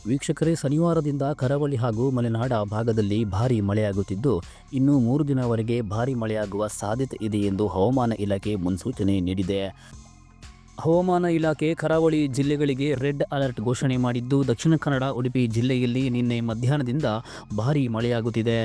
ವೀಕ್ಷಕರೇ, ಶನಿವಾರದಿಂದ ಕರಾವಳಿ ಹಾಗೂ ಮಲೆನಾಡ ಭಾಗದಲ್ಲಿ ಭಾರೀ ಮಳೆಯಾಗುತ್ತಿದ್ದು, ಇನ್ನು 3 ದಿನವರೆಗೆ ಭಾರೀ ಮಳೆಯಾಗುವ ಸಾಧ್ಯತೆ ಇದೆ ಎಂದು ಹವಾಮಾನ ಇಲಾಖೆ ಮುನ್ಸೂಚನೆ ನೀಡಿದೆ. ಹವಾಮಾನ ಇಲಾಖೆ ಕರಾವಳಿ ಜಿಲ್ಲೆಗಳಿಗೆ ರೆಡ್ ಅಲರ್ಟ್ ಘೋಷಣೆ ಮಾಡಿದ್ದು, ದಕ್ಷಿಣ ಕನ್ನಡ, ಉಡುಪಿ ಜಿಲ್ಲೆಯಲ್ಲಿ ನಿನ್ನೆ ಮಧ್ಯಾಹ್ನದಿಂದ ಭಾರೀ ಮಳೆಯಾಗುತ್ತಿದೆ.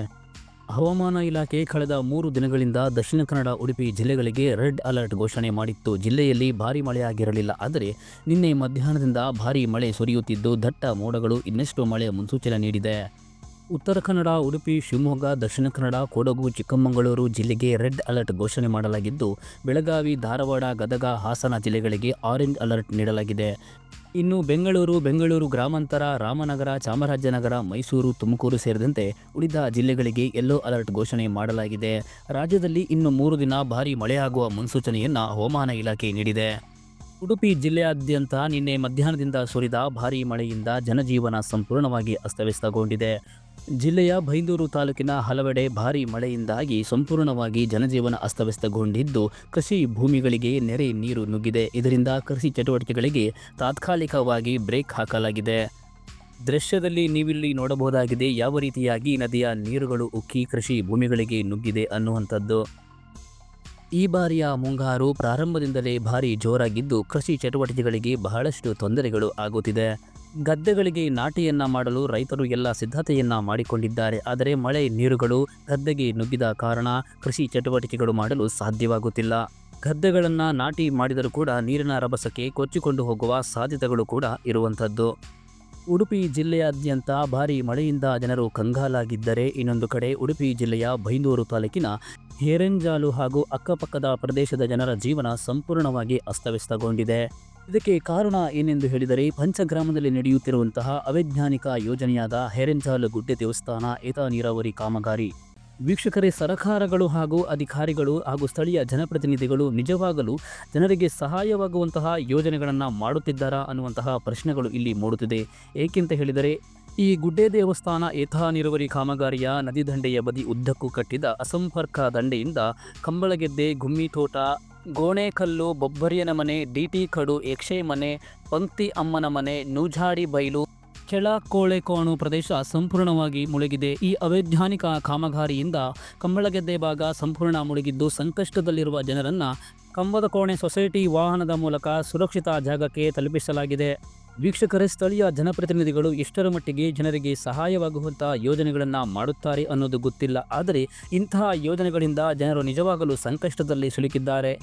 ಹವಾಮಾನ ಇಲಾಖೆ ಕಳೆದ 3 ದಿನಗಳಿಂದ ದಕ್ಷಿಣ ಕನ್ನಡ, ಉಡುಪಿ ಜಿಲ್ಲೆಗಳಿಗೆ ರೆಡ್ ಅಲರ್ಟ್ ಘೋಷಣೆ ಮಾಡಿತ್ತು. ಜಿಲ್ಲೆಯಲ್ಲಿ ಭಾರೀ ಮಳೆಯಾಗಿರಲಿಲ್ಲ, ಆದರೆ ನಿನ್ನೆ ಮಧ್ಯಾಹ್ನದಿಂದ ಭಾರೀ ಮಳೆ ಸುರಿಯುತ್ತಿದ್ದು, ದಟ್ಟ ಮೋಡಗಳು ಇನ್ನಷ್ಟು ಮಳೆ ಮುನ್ಸೂಚನೆ ನೀಡಿದೆ. ಉತ್ತರ ಕನ್ನಡ, ಉಡುಪಿ, ಶಿವಮೊಗ್ಗ, ದಕ್ಷಿಣ ಕನ್ನಡ, ಕೊಡಗು, ಚಿಕ್ಕಮಗಳೂರು ಜಿಲ್ಲೆಗೆ ರೆಡ್ ಅಲರ್ಟ್ ಘೋಷಣೆ ಮಾಡಲಾಗಿದ್ದು, ಬೆಳಗಾವಿ, ಧಾರವಾಡ, ಗದಗ, ಹಾಸನ ಜಿಲ್ಲೆಗಳಿಗೆ ಆರೆಂಜ್ ಅಲರ್ಟ್ ನೀಡಲಾಗಿದೆ. ಇನ್ನು ಬೆಂಗಳೂರು ಗ್ರಾಮಾಂತರ, ರಾಮನಗರ, ಚಾಮರಾಜನಗರ, ಮೈಸೂರು, ತುಮಕೂರು ಸೇರಿದಂತೆ ಉಳಿದ ಜಿಲ್ಲೆಗಳಿಗೆ ಯೆಲ್ಲೋ ಅಲರ್ಟ್ ಘೋಷಣೆ ಮಾಡಲಾಗಿದೆ. ರಾಜ್ಯದಲ್ಲಿ ಇನ್ನು 3 ದಿನ ಭಾರೀ ಮಳೆಯಾಗುವ ಮುನ್ಸೂಚನೆಯನ್ನು ಹವಾಮಾನ ಇಲಾಖೆ ನೀಡಿದೆ. ಉಡುಪಿ ಜಿಲ್ಲೆಯಾದ್ಯಂತ ನಿನ್ನೆ ಮಧ್ಯಾಹ್ನದಿಂದ ಸುರಿದ ಭಾರೀ ಮಳೆಯಿಂದ ಜನಜೀವನ ಸಂಪೂರ್ಣವಾಗಿ ಅಸ್ತವ್ಯಸ್ತಗೊಂಡಿದೆ. ಜಿಲ್ಲೆಯ ಬೈಂದೂರು ತಾಲೂಕಿನ ಹಲವೆಡೆ ಭಾರೀ ಮಳೆಯಿಂದಾಗಿ ಸಂಪೂರ್ಣವಾಗಿ ಜನಜೀವನ ಅಸ್ತವ್ಯಸ್ತಗೊಂಡಿದ್ದು, ಕೃಷಿ ಭೂಮಿಗಳಿಗೆ ನೆರೆ ನೀರು ನುಗ್ಗಿದೆ. ಇದರಿಂದ ಕೃಷಿ ಚಟುವಟಿಕೆಗಳಿಗೆ ತಾತ್ಕಾಲಿಕವಾಗಿ ಬ್ರೇಕ್ ಹಾಕಲಾಗಿದೆ. ದೃಶ್ಯದಲ್ಲಿ ನೀವಿಲ್ಲಿ ನೋಡಬಹುದಾಗಿದೆ ಯಾವ ರೀತಿಯಾಗಿ ನದಿಯ ನೀರುಗಳು ಉಕ್ಕಿ ಕೃಷಿ ಭೂಮಿಗಳಿಗೆ ನುಗ್ಗಿದೆ ಅನ್ನುವಂಥದ್ದು. ಈ ಬಾರಿಯ ಮುಂಗಾರು ಪ್ರಾರಂಭದಿಂದಲೇ ಭಾರೀ ಜೋರಾಗಿದ್ದು, ಕೃಷಿ ಚಟುವಟಿಕೆಗಳಿಗೆ ಬಹಳಷ್ಟು ತೊಂದರೆಗಳು ಆಗುತ್ತಿದೆ. ಗದ್ದೆಗಳಿಗೆ ನಾಟಿಯನ್ನ ಮಾಡಲು ರೈತರು ಎಲ್ಲ ಸಿದ್ಧತೆಯನ್ನ ಮಾಡಿಕೊಂಡಿದ್ದಾರೆ. ಆದರೆ ಮಳೆ ನೀರುಗಳು ಗದ್ದೆಗೆ ನುಗ್ಗಿದ ಕಾರಣ ಕೃಷಿ ಚಟುವಟಿಕೆಗಳು ಮಾಡಲು ಸಾಧ್ಯವಾಗುತ್ತಿಲ್ಲ. ಗದ್ದೆಗಳನ್ನು ನಾಟಿ ಮಾಡಿದರೂ ಕೂಡ ನೀರಿನ ರಭಸಕ್ಕೆ ಕೊಚ್ಚಿಕೊಂಡು ಹೋಗುವ ಸಾಧ್ಯತೆಗಳು ಕೂಡ ಇರುವಂಥದ್ದು. ಉಡುಪಿ ಜಿಲ್ಲೆಯಾದ್ಯಂತ ಭಾರೀ ಮಳೆಯಿಂದ ಜನರು ಕಂಗಾಲಾಗಿದ್ದರೆ, ಇನ್ನೊಂದು ಕಡೆ ಉಡುಪಿ ಜಿಲ್ಲೆಯ ಬೈಂದೂರು ತಾಲೂಕಿನ ಹೇರೆಂಜಾಲು ಹಾಗೂ ಅಕ್ಕಪಕ್ಕದ ಪ್ರದೇಶದ ಜನರ ಜೀವನ ಸಂಪೂರ್ಣವಾಗಿ ಅಸ್ತವ್ಯಸ್ತಗೊಂಡಿದೆ. ಇದಕ್ಕೆ ಕಾರಣ ಏನೆಂದು ಹೇಳಿದರೆ, ಪಂಚಗ್ರಾಮದಲ್ಲಿ ನಡೆಯುತ್ತಿರುವಂತಹ ಅವೈಜ್ಞಾನಿಕ ಯೋಜನೆಯಾದ ಹೇರೆಂಜಾಲು ಗುಡ್ಡೆ ದೇವಸ್ಥಾನ ಏತ ನೀರಾವರಿ ಕಾಮಗಾರಿ. ವೀಕ್ಷಕರೇ, ಸರ್ಕಾರಗಳು ಹಾಗೂ ಅಧಿಕಾರಿಗಳು ಹಾಗೂ ಸ್ಥಳೀಯ ಜನಪ್ರತಿನಿಧಿಗಳು ನಿಜವಾಗಲೂ ಜನರಿಗೆ ಸಹಾಯವಾಗುವಂತಹ ಯೋಜನೆಗಳನ್ನು ಮಾಡುತ್ತಿದ್ದಾರಾ ಅನ್ನುವಂತಹ ಪ್ರಶ್ನೆಗಳು ಇಲ್ಲಿ ಮೂಡುತ್ತಿದೆ. ಏಕೆಂತ ಹೇಳಿದರೆ, ಈ ಗುಡ್ಡೆ ದೇವಸ್ಥಾನ ಏತ ನೀರಾವರಿ ಕಾಮಗಾರಿಯ ನದಿ ದಂಡೆಯ ಬದಿ ಉದ್ದಕ್ಕೂ ಕಟ್ಟಿದ ಅಸಂಪರ್ಕ ದಂಡೆಯಿಂದ ಕಂಬಳಗೆದ್ದೆ, ಗುಮ್ಮಿತೋಟ, ಗೋಣೆಕಲ್ಲು, ಬೊಬ್ಬರಿಯನ ಮನೆ, ಡಿಟಿ ಕಡು, ಯಕ್ಷೆ ಮನೆ, ಪಂಕ್ತಿ ಅಮ್ಮನ ಮನೆ, ನೂಜಾಡಿ ಬೈಲು, ಕೆಳ ಕೋಳೆಕೋಣು ಪ್ರದೇಶ ಸಂಪೂರ್ಣವಾಗಿ ಮುಳುಗಿದೆ. ಈ ಅವೈಜ್ಞಾನಿಕ ಕಾಮಗಾರಿಯಿಂದ ಕಂಬಳಗೆದ್ದೆ ಭಾಗ ಸಂಪೂರ್ಣ ಮುಳುಗಿದ್ದು, ಸಂಕಷ್ಟದಲ್ಲಿರುವ ಜನರನ್ನು ಕಂಬದ ಕೋಣೆ ಸೊಸೈಟಿ ವಾಹನದ ಮೂಲಕ ಸುರಕ್ಷಿತ ಜಾಗಕ್ಕೆ ತಲುಪಿಸಲಾಗಿದೆ. ವೀಕ್ಷಕರೇ, ಸ್ಥಳೀಯ ಜನಪ್ರತಿನಿಧಿಗಳು ಎಷ್ಟರ ಮಟ್ಟಿಗೆ ಜನರಿಗೆ ಸಹಾಯವಾಗುವಂಥ ಯೋಜನೆಗಳನ್ನು ಮಾಡುತ್ತಾರೆ ಅನ್ನೋದು ಗೊತ್ತಿಲ್ಲ. ಆದರೆ ಇಂತಹ ಯೋಜನೆಗಳಿಂದ ಜನರು ನಿಜವಾಗಲೂ ಸಂಕಷ್ಟದಲ್ಲಿ ಸಿಲುಕಿದ್ದಾರೆ.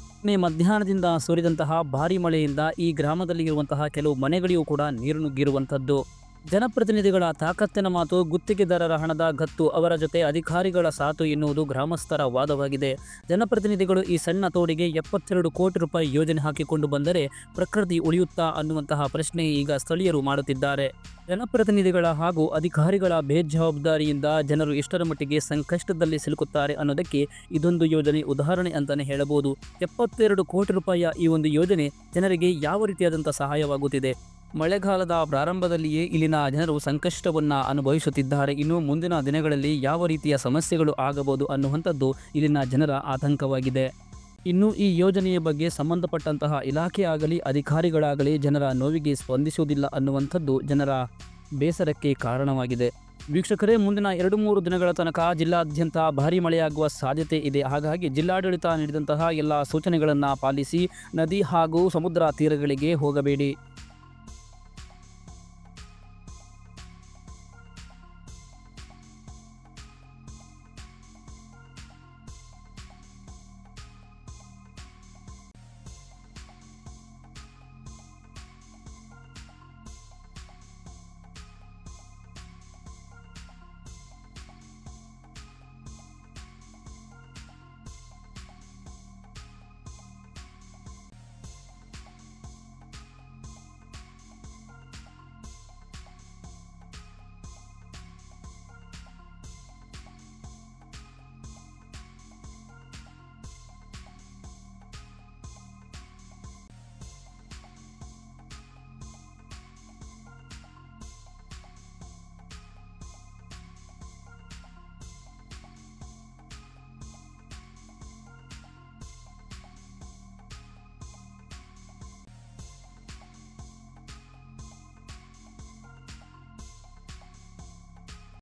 ಮಧ್ಯಾಹ್ನದಿಂದ ಸುರಿದಂತಹ ಭಾರೀ ಮಳೆಯಿಂದ ಈ ಗ್ರಾಮದಲ್ಲಿ ಇರುವಂತಹ ಕೆಲವು ಮನೆಗಳಿಗೂ ಕೂಡ ನೀರು ನುಗ್ಗಿರುವಂಥದ್ದು. ಜನಪ್ರತಿನಿಧಿಗಳ ತಾಕತ್ತಿನ ಮಾತು, ಗುತ್ತಿಗೆದಾರರ ಹಣದ ಗತ್ತು, ಅವರ ಜೊತೆ ಅಧಿಕಾರಿಗಳ ಸಾತು ಎನ್ನುವುದು ಗ್ರಾಮಸ್ಥರ ವಾದವಾಗಿದೆ. ಜನಪ್ರತಿನಿಧಿಗಳು ಈ ಸಣ್ಣ ತೋಡಿಗೆ 72 ಕೋಟಿ ರೂಪಾಯಿ ಯೋಜನೆ ಹಾಕಿಕೊಂಡು ಬಂದರೆ ಪ್ರಕೃತಿ ಉಳಿಯುತ್ತಾ ಅನ್ನುವಂತಹ ಪ್ರಶ್ನೆ ಈಗ ಸ್ಥಳೀಯರು ಮಾಡುತ್ತಿದ್ದಾರೆ. ಜನಪ್ರತಿನಿಧಿಗಳ ಹಾಗೂ ಅಧಿಕಾರಿಗಳ ಬೇಜವಾಬ್ದಾರಿಯಿಂದ ಜನರು ಎಷ್ಟರ ಮಟ್ಟಿಗೆ ಸಂಕಷ್ಟದಲ್ಲಿ ಸಿಲುಕುತ್ತಾರೆ ಅನ್ನೋದಕ್ಕೆ ಇದೊಂದು ಯೋಜನೆ ಉದಾಹರಣೆ ಅಂತಲೇ ಹೇಳಬಹುದು. 72 ಕೋಟಿ ರೂಪಾಯಿಯ ಈ ಒಂದು ಯೋಜನೆ ಜನರಿಗೆ ಯಾವ ರೀತಿಯಾದಂಥ ಸಹಾಯವಾಗುತ್ತಿದೆ? ಮಳೆಗಾಲದ ಪ್ರಾರಂಭದಲ್ಲಿಯೇ ಇಲ್ಲಿನ ಜನರು ಸಂಕಷ್ಟವನ್ನು ಅನುಭವಿಸುತ್ತಿದ್ದಾರೆ. ಇನ್ನು ಮುಂದಿನ ದಿನಗಳಲ್ಲಿ ಯಾವ ರೀತಿಯ ಸಮಸ್ಯೆಗಳು ಆಗಬಹುದು ಅನ್ನುವಂಥದ್ದು ಇಲ್ಲಿನ ಜನರ ಆತಂಕವಾಗಿದೆ. ಇನ್ನು ಈ ಯೋಜನೆಯ ಬಗ್ಗೆ ಸಂಬಂಧಪಟ್ಟಂತಹ ಇಲಾಖೆ ಆಗಲಿ ಅಧಿಕಾರಿಗಳಾಗಲಿ ಜನರ ನೋವಿಗೆ ಸ್ಪಂದಿಸುವುದಿಲ್ಲ ಅನ್ನುವಂಥದ್ದು ಜನರ ಬೇಸರಕ್ಕೆ ಕಾರಣವಾಗಿದೆ. ವೀಕ್ಷಕರೇ, ಮುಂದಿನ 2-3 ದಿನಗಳ ತನಕ ಜಿಲ್ಲಾದ್ಯಂತ ಭಾರೀ ಮಳೆಯಾಗುವ ಸಾಧ್ಯತೆ ಇದೆ. ಹಾಗಾಗಿ ಜಿಲ್ಲಾಡಳಿತ ನೀಡಿದಂತಹ ಎಲ್ಲ ಸೂಚನೆಗಳನ್ನು ಪಾಲಿಸಿ ನದಿ ಹಾಗೂ ಸಮುದ್ರ ತೀರಗಳಿಗೆ ಹೋಗಬೇಡಿ.